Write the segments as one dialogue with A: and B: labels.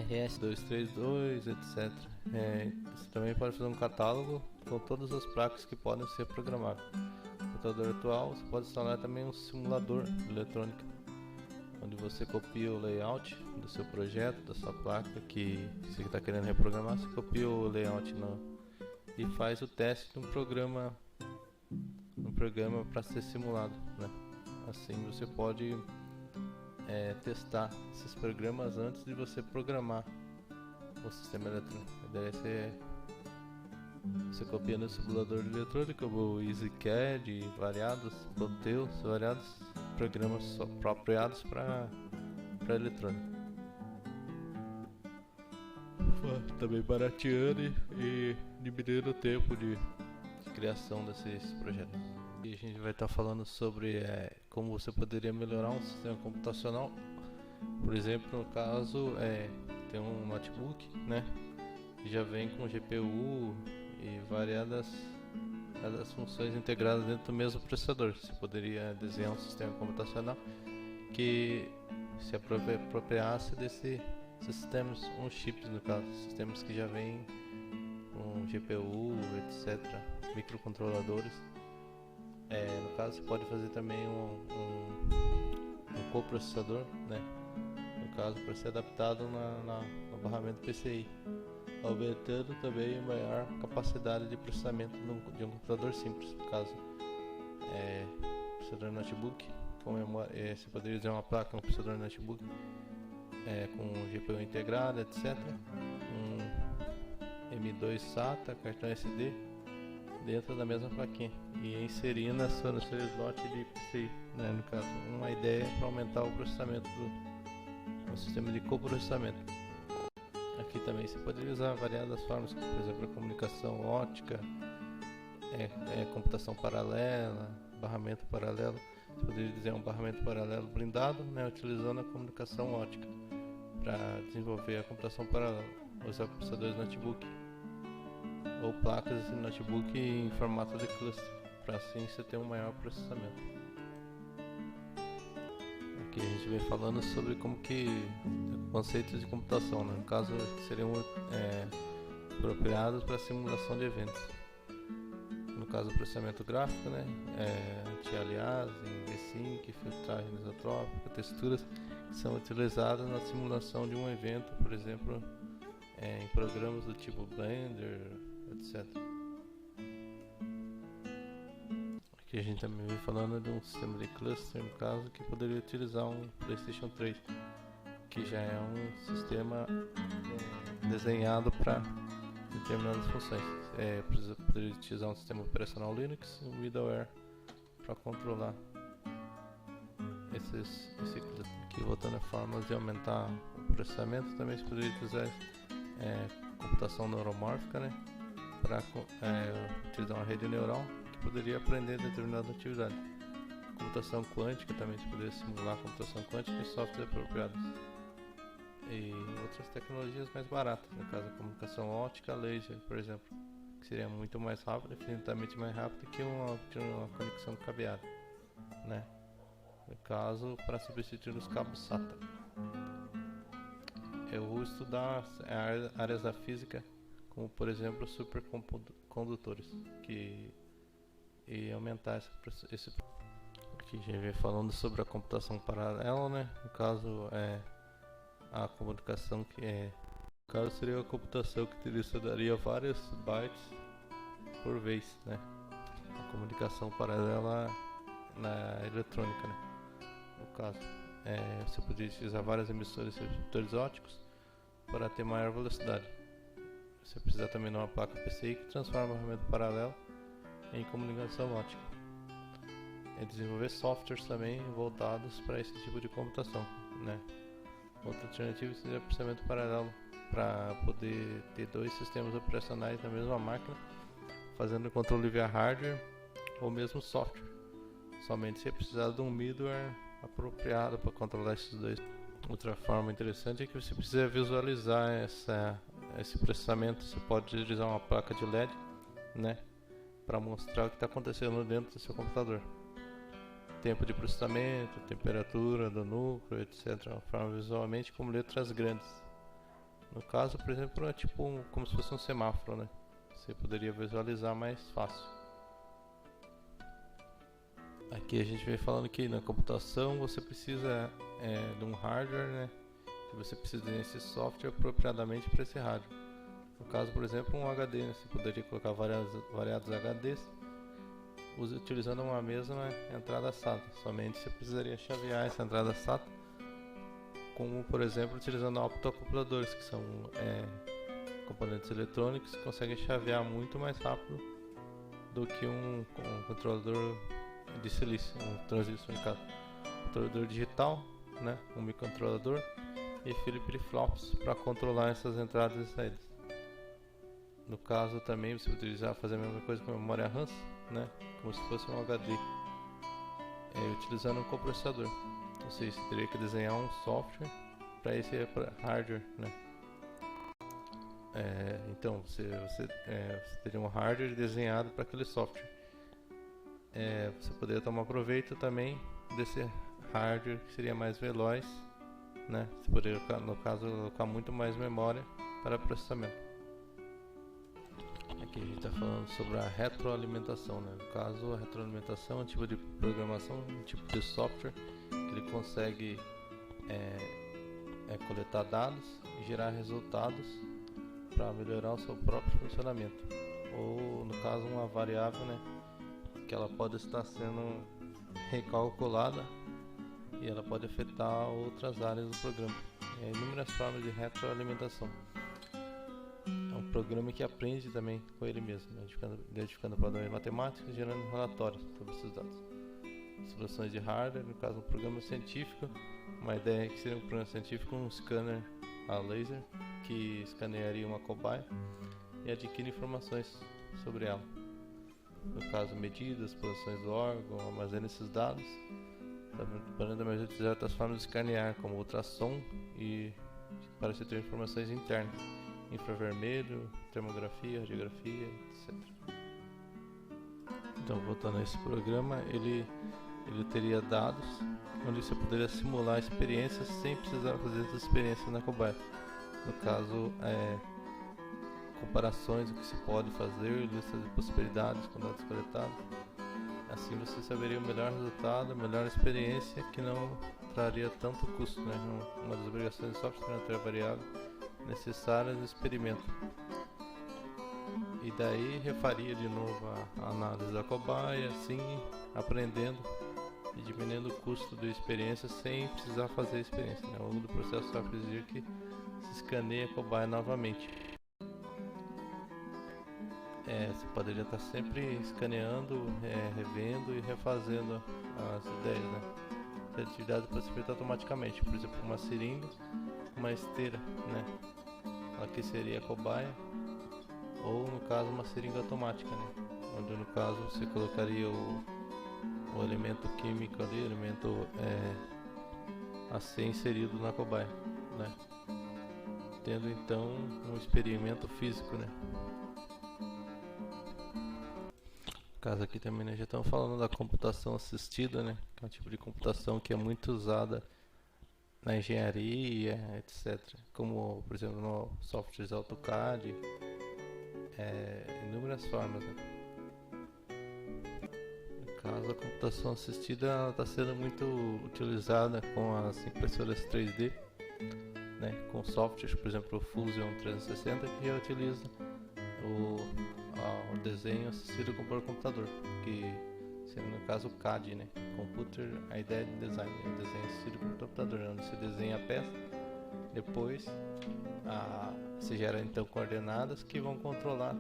A: RS232, etc. Você também pode fazer um catálogo com todas as placas que podem ser programadas. No computador atual, você pode instalar também um simulador de eletrônica, onde você copia o layout do seu projeto, da sua placa que você está querendo reprogramar. Você copia o layout e faz o teste de um programa para ser simulado, né? Assim você pode testar esses programas antes de você programar o sistema eletrônico. A ideia é você copia no simulador de eletrônica, o EasyCAD, variados programas apropriados para eletrônica. Também barateando e diminuindo o tempo de criação desses projetos. E a gente vai estar falando sobre como você poderia melhorar um sistema computacional. Por exemplo, no caso, tem um notebook, né, que já vem com GPU e variadas funções integradas dentro do mesmo processador. Você poderia desenhar um sistema computacional que se apropriasse desses sistemas, uns chips no caso, sistemas que já vêm com GPU, etc., microcontroladores. No caso, você pode fazer também um coprocessador, né? No caso, para ser adaptado no barramento PCI, aumentando também a maior capacidade de processamento de um computador simples. No caso, processador notebook, com memória, você poderia usar uma placa, um processador notebook com GPU integrado, etc. Um M2 SATA, cartão SD dentro da mesma plaquinha e inserir no seu slot de PCI, né? No caso, uma ideia para aumentar o processamento do sistema de coprocessamento. Aqui também você poderia usar variadas formas, como, por exemplo, a comunicação ótica, computação paralela, barramento paralelo. Você poderia dizer um barramento paralelo blindado, né, utilizando a comunicação ótica para desenvolver a computação paralela. Usar processadores notebook ou placas de notebook em formato de cluster, para assim você ter um maior processamento. Aqui a gente vem falando sobre como que conceitos de computação, né? No caso, seriam apropriados para simulação de eventos. No caso, o processamento gráfico, né? Anti-aliasing, V-Sync, filtragem isotrópica, texturas que são utilizadas na simulação de um evento, por exemplo, em programas do tipo Blender, etc. Aqui a gente também vem falando de um sistema de cluster, no caso, que poderia utilizar um PlayStation 3, que já é um sistema desenhado para determinadas funções. Poderia utilizar um sistema operacional Linux e um middleware para controlar esse cluster. Aqui, voltando a formas de aumentar o processamento, também se poderia utilizar computação neuromórfica, né, para utilizar uma rede neural que poderia aprender determinada atividade. Computação quântica também se poderia simular computação quântica em softwares apropriados. E outras tecnologias mais baratas, no caso a comunicação ótica, laser, por exemplo, que seria muito mais rápido, infinitamente mais rápido que uma conexão cabeada, né? No caso, para substituir os cabos SATA. Eu vou estudar áreas da física, como por exemplo supercondutores, e aumentar esse. Aqui a gente vem falando sobre a computação paralela, né? No caso a comunicação no caso seria a computação que utilizaria vários bytes por vez, né? A comunicação paralela na eletrônica, né? No caso, você poderia utilizar vários emissores e receptores ópticos para ter maior velocidade. Você precisa também de uma placa PCI que transforma o barramento paralelo em comunicação óptica. Desenvolver softwares também voltados para esse tipo de computação, né? Outra alternativa seria o processamento paralelo, para poder ter dois sistemas operacionais na mesma máquina, fazendo controle via hardware ou mesmo software. Somente se precisar de um middleware apropriado para controlar esses dois. Outra forma interessante é que você precisa visualizar esse processamento. Você pode utilizar uma placa de LED, né, para mostrar o que está acontecendo dentro do seu computador. Tempo de processamento, temperatura do núcleo, etc. Uma forma visualmente como letras grandes, No caso, por exemplo, é tipo como se fosse um semáforo, né? Você poderia visualizar mais fácil. Aqui a gente vem falando que na computação você precisa de um hardware, né? E você precisa desse software apropriadamente para esse hardware. No caso, por exemplo, um HD, né? Você poderia colocar variados HDs utilizando uma mesma entrada SATA. Somente você precisaria chavear essa entrada SATA, como por exemplo utilizando optoacopladores, que são componentes eletrônicos que conseguem chavear muito mais rápido do que um controlador de silício, um transistor, no caso, controlador digital, né, um microcontrolador e flip-flops para controlar essas entradas e saídas. No caso também você utilizar fazer a mesma coisa com a memória RAM, né, como se fosse um HD, utilizando um coprocessador. Ou seja, você teria que desenhar um software para esse hardware, né? Então você teria um hardware desenhado para aquele software. Você poderia tomar proveito também desse hardware que seria mais veloz, né? Você poderia, no caso, colocar muito mais memória para processamento. Aqui a gente está falando sobre a retroalimentação, né? No caso, a retroalimentação é um tipo de programação, um tipo de software que ele consegue coletar dados e gerar resultados para melhorar o seu próprio funcionamento. Ou, no caso, uma variável, né, que ela pode estar sendo recalculada e ela pode afetar outras áreas do programa. Há inúmeras formas de retroalimentação. É um programa que aprende também com ele mesmo, né, identificando padrões matemáticos e gerando relatórios sobre esses dados. Soluções de hardware, no caso um programa científico, uma ideia que seria um programa científico, um scanner a laser que escanearia uma cobaia e adquire informações sobre ela. No caso, medidas, posições do órgão, armazena esses dados, podendo também utilizar outras formas de escanear, como ultrassom e para se ter informações internas, infravermelho, termografia, radiografia, etc. Então, voltando a esse programa, ele teria dados onde você poderia simular experiências sem precisar fazer essas experiências na cobaia. No caso, comparações do que se pode fazer, listas de possibilidades com dados coletados. Assim você saberia o melhor resultado, a melhor experiência que não traria tanto custo, né? Uma das obrigações do software é ter a variável necessária do experimento. E daí refaria de novo a análise da cobaia, assim aprendendo e diminuindo o custo da experiência sem precisar fazer a experiência, né? Ao longo do processo só exigir que se escaneie a cobaia novamente. Você poderia estar sempre escaneando, revendo e refazendo as ideias, né? A atividade pode ser feita automaticamente, por exemplo, uma seringa, uma esteira, né? Aqui seria a cobaia, ou no caso uma seringa automática, né? Onde no caso você colocaria o elemento químico ali, o elemento a ser inserido na cobaia, né? Tendo então um experimento físico, né? No caso aqui também, né, já estamos falando da computação assistida, né? Que é um tipo de computação que é muito usada na engenharia, etc. Como, por exemplo, no softwares AutoCAD, inúmeras formas, né? No caso, a computação assistida está sendo muito utilizada com as impressoras 3D, né? Com softwares, por exemplo, o Fusion 360, que já utiliza o desenho assistido por computador, que seria no caso o CAD, né? Computer Aided Design, desenho assistido por computador, onde se desenha a peça, depois se gera então coordenadas que vão controlar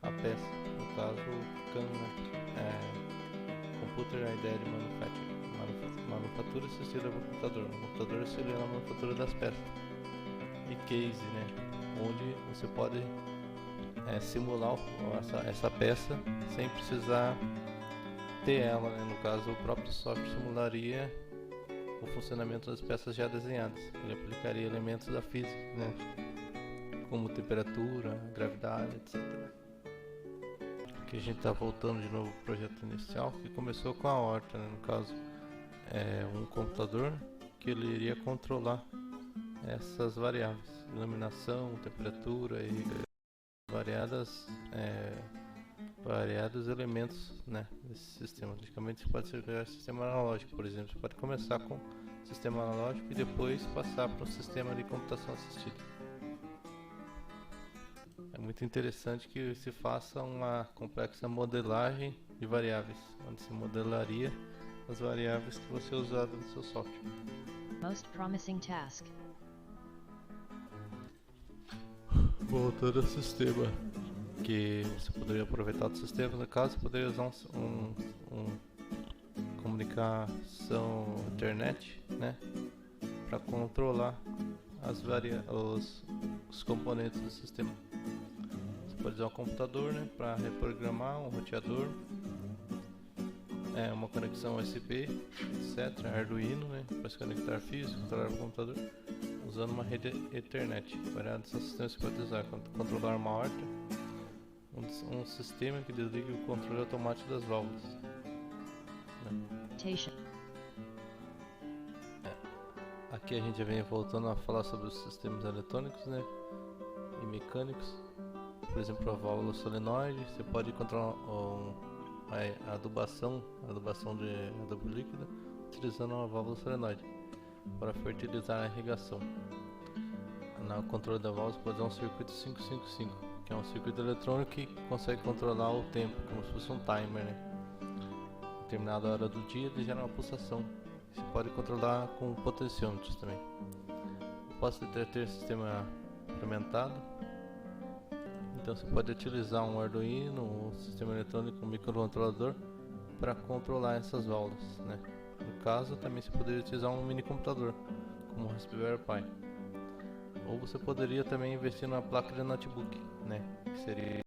A: a peça, no caso o CAM, né? Computer Aided Manufacturing, manufatura assistida por computador. O computador auxilia na manufatura das peças. E Case, né? Onde você pode simular essa peça sem precisar ter ela, né? No caso, o próprio software simularia o funcionamento das peças já desenhadas. Ele aplicaria elementos da física, né? Como temperatura, gravidade, etc. Aqui a gente está voltando de novo para o projeto inicial, que começou com a horta, né? No caso, um computador que ele iria controlar essas variáveis, iluminação, temperatura e variados elementos, né, desse sistema. Logicamente você pode ser sistema analógico, por exemplo. Você pode começar com sistema analógico e depois passar para um sistema de computação assistida. É muito interessante que se faça uma complexa modelagem de variáveis, onde se modelaria as variáveis que você usar no seu software.
B: Most promising task.
A: Voltando ao sistema, que você poderia aproveitar do sistema, no caso você poderia usar comunicação internet, né, para controlar os componentes do sistema. Você pode usar um computador, né, para reprogramar um roteador, uma conexão USB, etc, Arduino, né, para se conectar físico, controlar o computador, usando uma rede Ethernet. Variados sistemas que você pode usar, controlar uma horta, um sistema que desliga o controle automático das válvulas. Aqui a gente vem voltando a falar sobre os sistemas eletrônicos, né, e mecânicos. Por exemplo, a válvula solenoide, você pode controlar a adubação de adubo líquido utilizando uma válvula solenoide para fertilizar a irrigação. No controle da válvula você pode usar um circuito 555, que é um circuito eletrônico que consegue controlar o tempo, como se fosse um timer, né? Em determinada hora do dia ele gera uma pulsação. Você pode controlar com potenciômetros também. Posso ter sistema implementado. Então você pode utilizar um Arduino, um sistema eletrônico, um microcontrolador para controlar essas válvulas, né? No caso, também você poderia utilizar um mini computador, como o Raspberry Pi. Ou você poderia também investir numa placa de notebook, né? Que seria